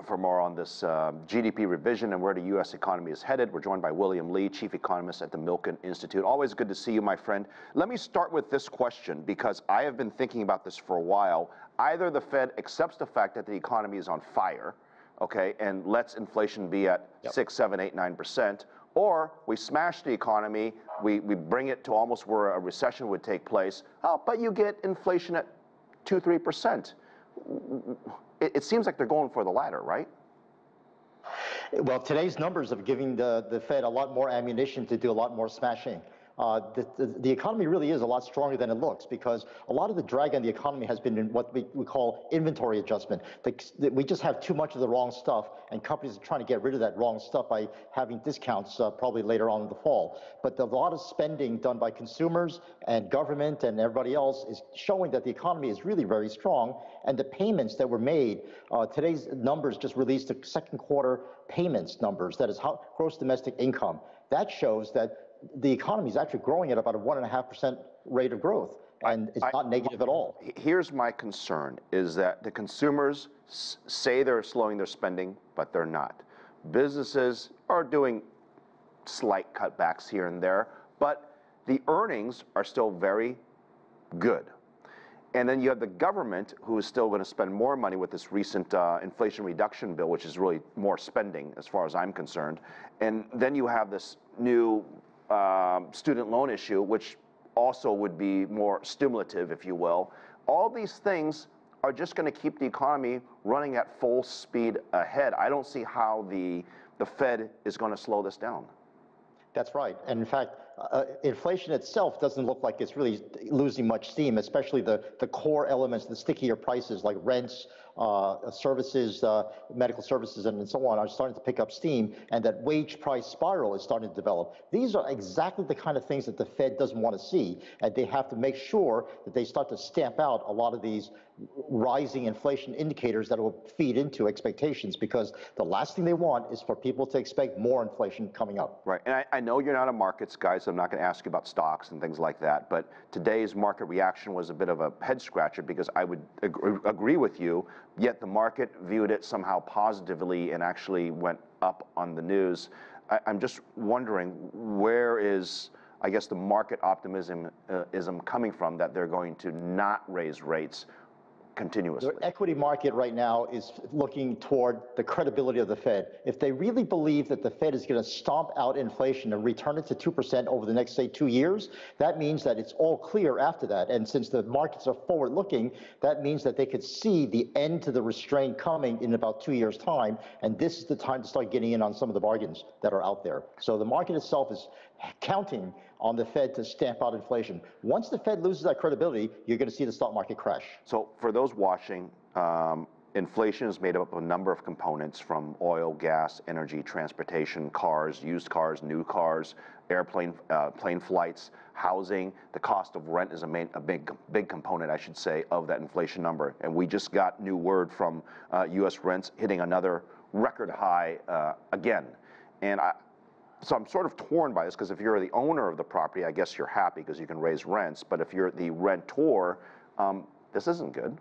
for more on this GDP revision and where the U.S. economy is headed. We're joined by William Lee, chief economist at the Milken Institute. Always good to see you, my friend. Let me start with this question because I have been thinking about this for a while. Either the Fed accepts the fact that the economy is on fire, okay, and lets inflation be at 6, 7, 8, 9%, or we smash the economy, we bring it to almost where a recession would take place, but you get inflation at 2, 3%. It seems like they're going for the latter, right? Well, today's numbers are giving the Fed a lot more ammunition to do a lot more smashing. The economy really is a lot stronger than it looks because a lot of the drag on the economy has been in what we call inventory adjustment. We just have too much of the wrong stuff, and companies are trying to get rid of that wrong stuff by having discounts probably later on in the fall. But a lot of spending done by consumers and government and everybody else is showing that the economy is really very strong, and the payments that were made, today's numbers just released the second quarter payments numbers, that is gross domestic income. That shows that the economy is actually growing at about a 1.5% rate of growth, and it's not negative at all. Here's my concern, is that the consumers say they're slowing their spending, but they're not. Businesses are doing slight cutbacks here and there, but the earnings are still very good. And then you have the government who is still going to spend more money with this recent inflation reduction bill, which is really more spending as far as I'm concerned. And then you have this new student loan issue, which also would be more stimulative, if you will. All these things are just going to keep the economy running at full speed ahead. I don't see how the Fed is going to slow this down. That's right. And in fact, inflation itself doesn't look like it's really losing much steam, especially the core elements, the stickier prices like rents, services, medical services, and so on are starting to pick up steam, and that wage price spiral is starting to develop. These are exactly the kind of things that the Fed doesn't want to see, and they have to make sure that they start to stamp out a lot of these rising inflation indicators that will feed into expectations, because the last thing they want is for people to expect more inflation coming up. Right, and I know you're not a markets guy, so I'm not going to ask you about stocks and things like that, but today's market reaction was a bit of a head scratcher because I would agree with you, yet the market viewed it somehow positively and actually went up on the news. I'm just wondering, where is, I guess, the market optimism coming from that they're going to not raise rates continuously? The equity market right now is looking toward the credibility of the Fed. If they really believe that the Fed is going to stomp out inflation and return it to 2% over the next, say, 2 years, that means that it's all clear after that. And since the markets are forward-looking, that means that they could see the end to the restraint coming in about 2 years' time. And this is the time to start getting in on some of the bargains that are out there. So the market itself is counting on the Fed to stamp out inflation. Once the Fed loses that credibility, you're going to see the stock market crash. So for those watching, inflation is made up of a number of components, from oil, gas, energy, transportation, cars, used cars, new cars, plane flights, housing. The cost of rent is a big component, I should say, of that inflation number. And we just got new word from U.S. rents hitting another record high again. And so I'm sort of torn by this, because if you're the owner of the property, I guess you're happy because you can raise rents. But if you're the rentor, this isn't good.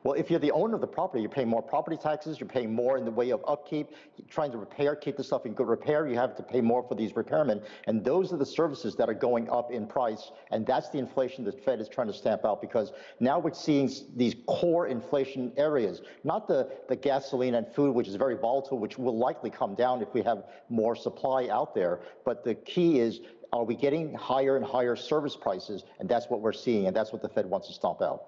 Well, if you're the owner of the property, you're paying more property taxes, you're paying more in the way of upkeep, you're trying to repair, keep the stuff in good repair, you have to pay more for these repairmen. And those are the services that are going up in price. And that's the inflation the Fed is trying to stamp out, because now we're seeing these core inflation areas, not the gasoline and food, which is very volatile, which will likely come down if we have more supply out there. But the key is, are we getting higher and higher service prices? And that's what we're seeing, and that's what the Fed wants to stomp out.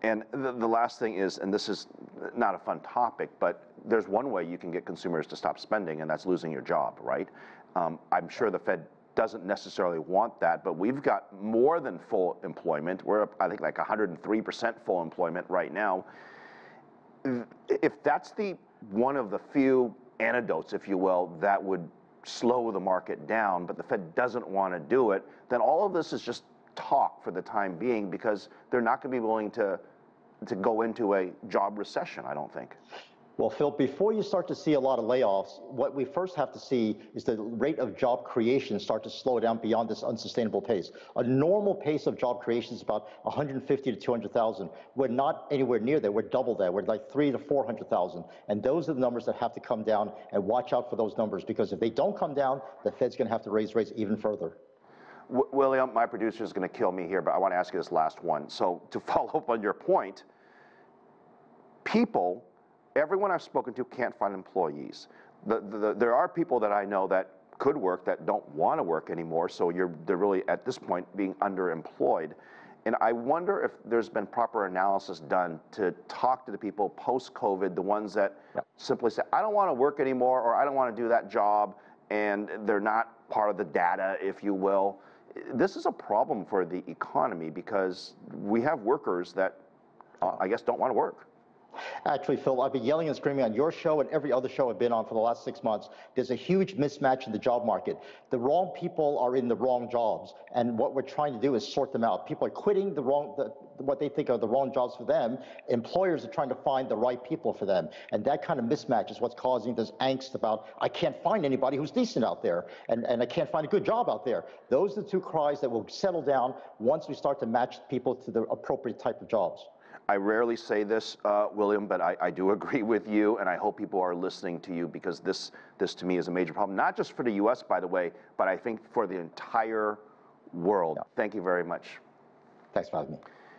And the last thing is, and this is not a fun topic, but there's one way you can get consumers to stop spending, and that's losing your job, right? I'm sure the Fed doesn't necessarily want that, but we've got more than full employment. We're up, I think, like 103% full employment right now. If that's one of the few antidotes, if you will, that would slow the market down, but the Fed doesn't want to do it, then all of this is just talk for the time being, because they're not going to be willing to go into a job recession, I don't think. Well, Phil, before you start to see a lot of layoffs, what we first have to see is the rate of job creation start to slow down beyond this unsustainable pace. A normal pace of job creation is about 150 to 200,000. We're not anywhere near that. We're double that. We're like 300 to 400,000. And those are the numbers that have to come down, and watch out for those numbers, because if they don't come down, the Fed's going to have to raise rates even further. William, my producer is going to kill me here, but I want to ask you this last one. So to follow up on your point, everyone I've spoken to can't find employees. There are people that I know that could work that don't want to work anymore, so they're really, at this point, being underemployed. And I wonder if there's been proper analysis done to talk to the people post-COVID, the ones that simply say, I don't want to work anymore, or I don't want to do that job, and they're not part of the data, if you will. This is a problem for the economy because we have workers that, I guess, don't want to work. Actually, Phil, I've been yelling and screaming on your show and every other show I've been on for the last 6 months. There's a huge mismatch in the job market. The wrong people are in the wrong jobs, and what we're trying to do is sort them out. People are quitting what they think are the wrong jobs for them. Employers are trying to find the right people for them, and that kind of mismatch is what's causing this angst about, I can't find anybody who's decent out there, and I can't find a good job out there. Those are the two cries that will settle down once we start to match people to the appropriate type of jobs. I rarely say this, William, but I do agree with you, and I hope people are listening to you, because this to me is a major problem, not just for the U.S., by the way, but I think for the entire world. Thank you very much. Thanks for having me.